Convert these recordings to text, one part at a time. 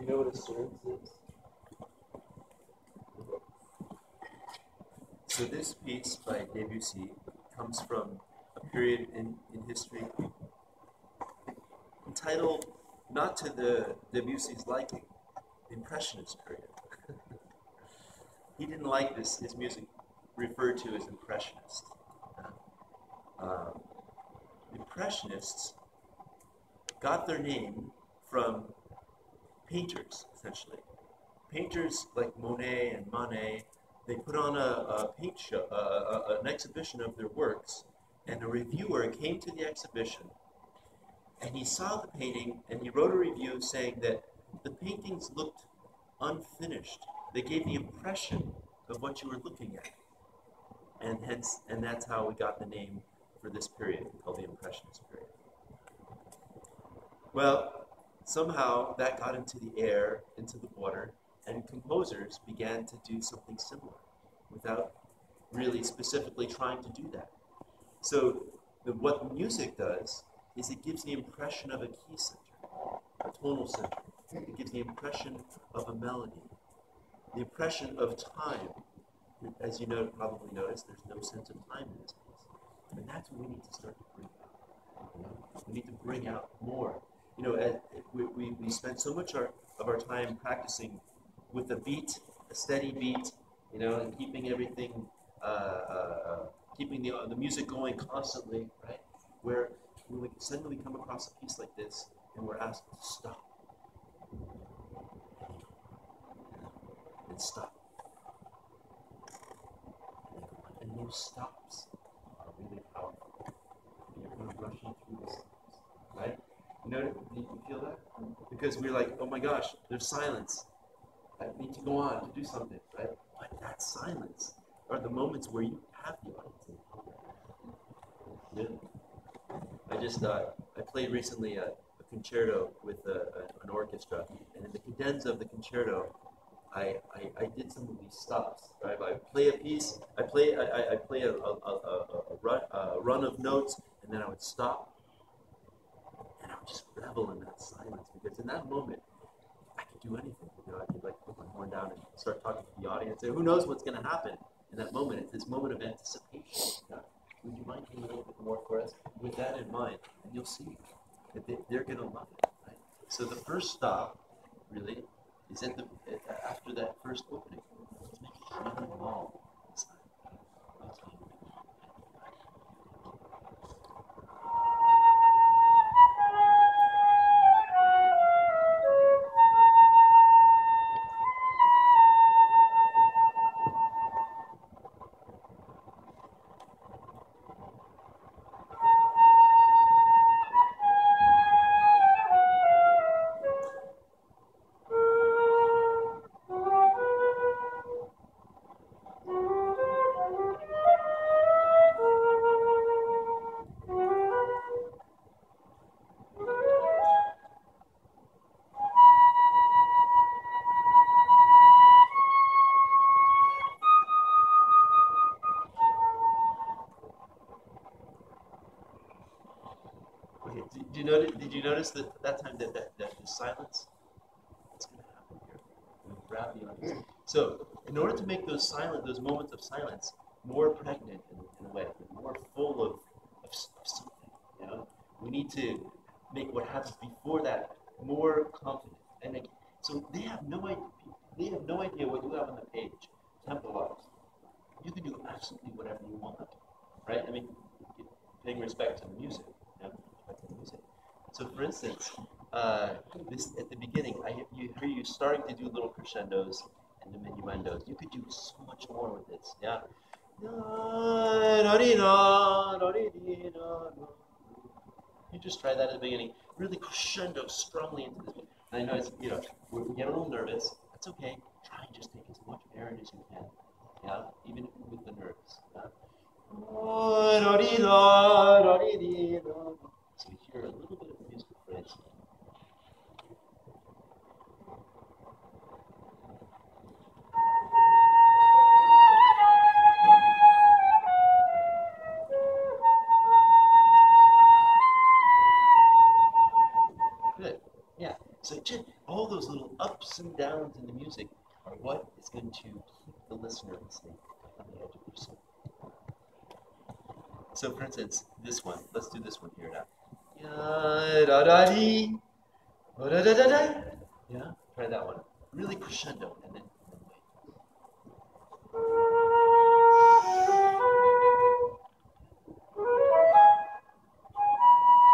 you know what a serenity is? So this piece by Debussy comes from a period in history entitled, not to the Debussy's liking, the Impressionist period. He didn't like this, his music referred to as Impressionist. Impressionists got their name from painters, essentially. Painters like Monet and Manet, they put on a paint show, an exhibition of their works, and a reviewer came to the exhibition, and he saw the painting, and he wrote a review saying that the paintings looked unfinished. They gave the impression of what you were looking at, and that's how we got the name for this period, called the Impressionist period. Well, somehow that got into the air, into the water, and composers began to do something similar without really specifically trying to do that. So what music does is it gives the impression of a key center, a tonal center. It gives the impression of a melody, the impression of time. As you probably noticed, there's no sense of time in this piece. And that's what we need to start to bring out. We need to bring out more. We spend so much of our time practicing with a beat, a steady beat, and keeping everything, keeping the music going constantly, right? Where when we suddenly come across a piece like this, and we're asked to stop, and stop, and those stops are really powerful. You're kind of rushing through the stops, right? Do you feel that? Because we're like, oh my gosh, there's silence. I need to go on to do something, right? But that silence are the moments where you have the audience. Yeah. I played recently a concerto with an orchestra, and in the cadenza of the concerto, I did some of these stops. Right? I play a piece, I play a run of notes, and then I would stop, and I would just revel in that silence, because in that moment, I could do anything. I could put my horn down and start talking to the audience, and who knows what's going to happen in that moment. It's this moment of anticipation. Yeah? Would you mind doing a little bit more for us with that in mind? And you'll see that they're going to love it. Right? So the first stop, really, is after that first opening. Let's make it really long. Did you notice that time that the silence? What's going to happen here? We'll grab the audience. So, in order to make those moments of silence more pregnant in a way, more full of something, we need to make what happens before that more confident. And so they have no idea. They have no idea what you have on the page, tempo-wise. You can do absolutely whatever you want, right? I mean, paying respect to the music. Music. So, for instance, this at the beginning, you hear you starting to do little crescendos and diminuendos. You could do so much more with this, yeah. You just try that at the beginning, really crescendo strongly into this. And I know we get a little nervous. That's okay. Try and just take as much air in as you can, yeah, even with the nerves. Yeah? So we hear a little bit of musical phrase. Good. Yeah. So all those little ups and downs in the music are what is going to keep the listener listening on the edge of their seat. So, for instance, this one. Let's do this one here now. Ya da da dee, da da da da. Yeah, try that one. Really crescendo, and then wait.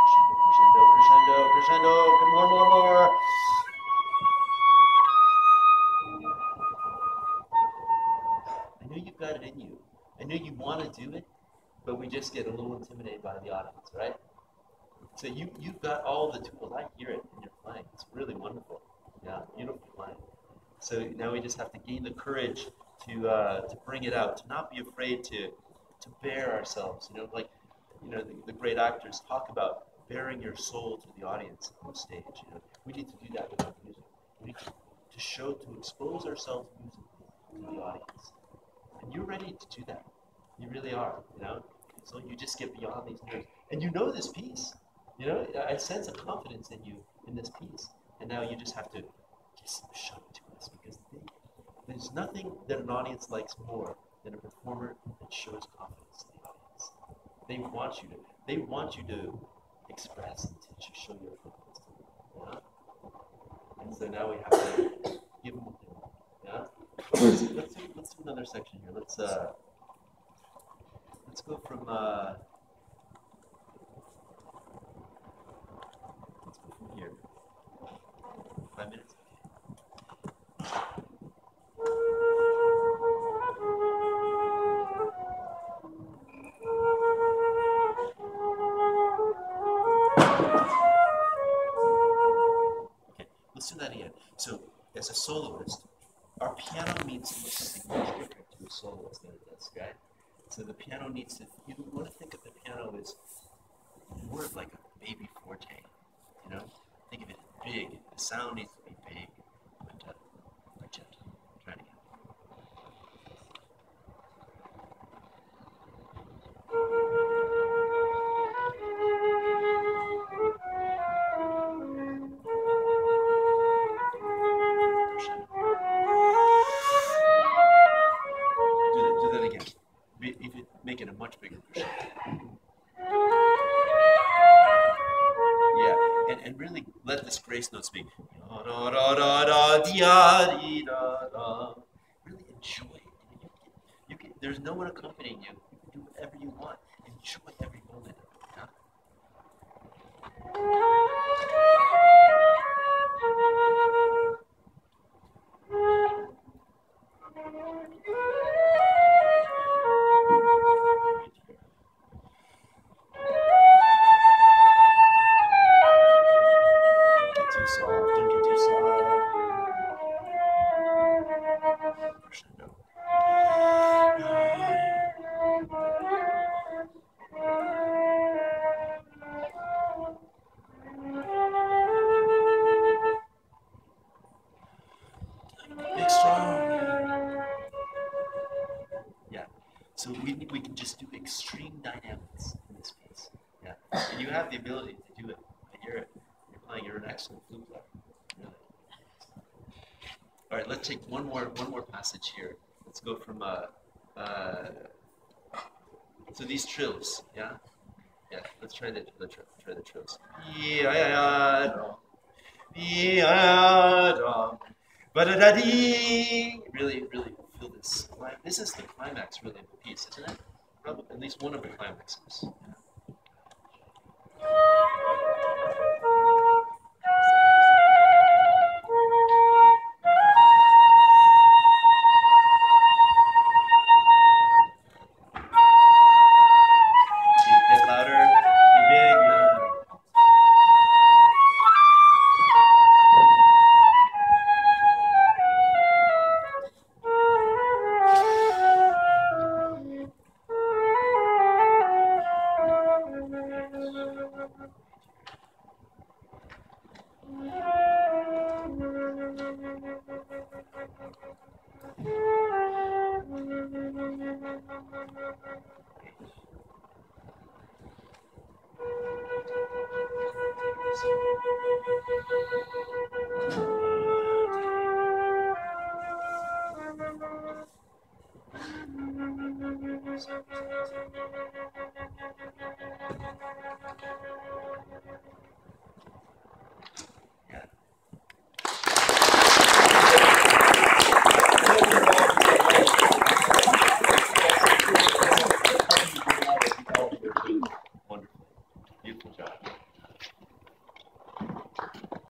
Crescendo, crescendo, crescendo, crescendo. More. I know you've got it in you. I know you want to do it, but we just get a little intimidated by the audience, right? So you've got all the tools. I hear it in your playing. It's really wonderful. Yeah, beautiful playing. So now we just have to gain the courage to bring it out, to not be afraid to bare ourselves. The great actors talk about bearing your soul to the audience on stage. We need to do that with our music. We need to show, to expose ourselves musically to the audience. And you're ready to do that. You really are. So you just get beyond these nerves, and you know this piece. I sense a confidence in you in this piece, and now you just have to just show it to us, because there's nothing that an audience likes more than a performer that shows confidence to the audience. They want you to express and to show your confidence to them. Yeah? And so now we have to give them what they want. Yeah. Let's do another section here. Let's go from. Here. 5 minutes. Okay, let's do that again. So, as a soloist, our piano needs to look something much different to a soloist than it does, right? So the piano needs to. You want to think of the piano as more like a baby forte. Think of it as big. The sound needs to be big, but gentle. Try it again. Do that again. Make it a much bigger crescendo. Yeah, and really let this grace note speak. Really enjoy it. There's no one accompanying you. You can do whatever you want. Enjoy every moment of it. Yeah? Don't get too soft. Crescendo. Big strong. Yeah. So we can just do extreme dynamics in this piece. Yeah. And you have the ability to do it. You're playing. You're an excellent flute player. Really. All right. Let's take one more passage here. Let's go from so these trills. Yeah. Yeah. Let's try the trills. Really, really feel this. This is the climax, really, of the piece, isn't it? Probably at least one of the climaxes. Get louder, be big.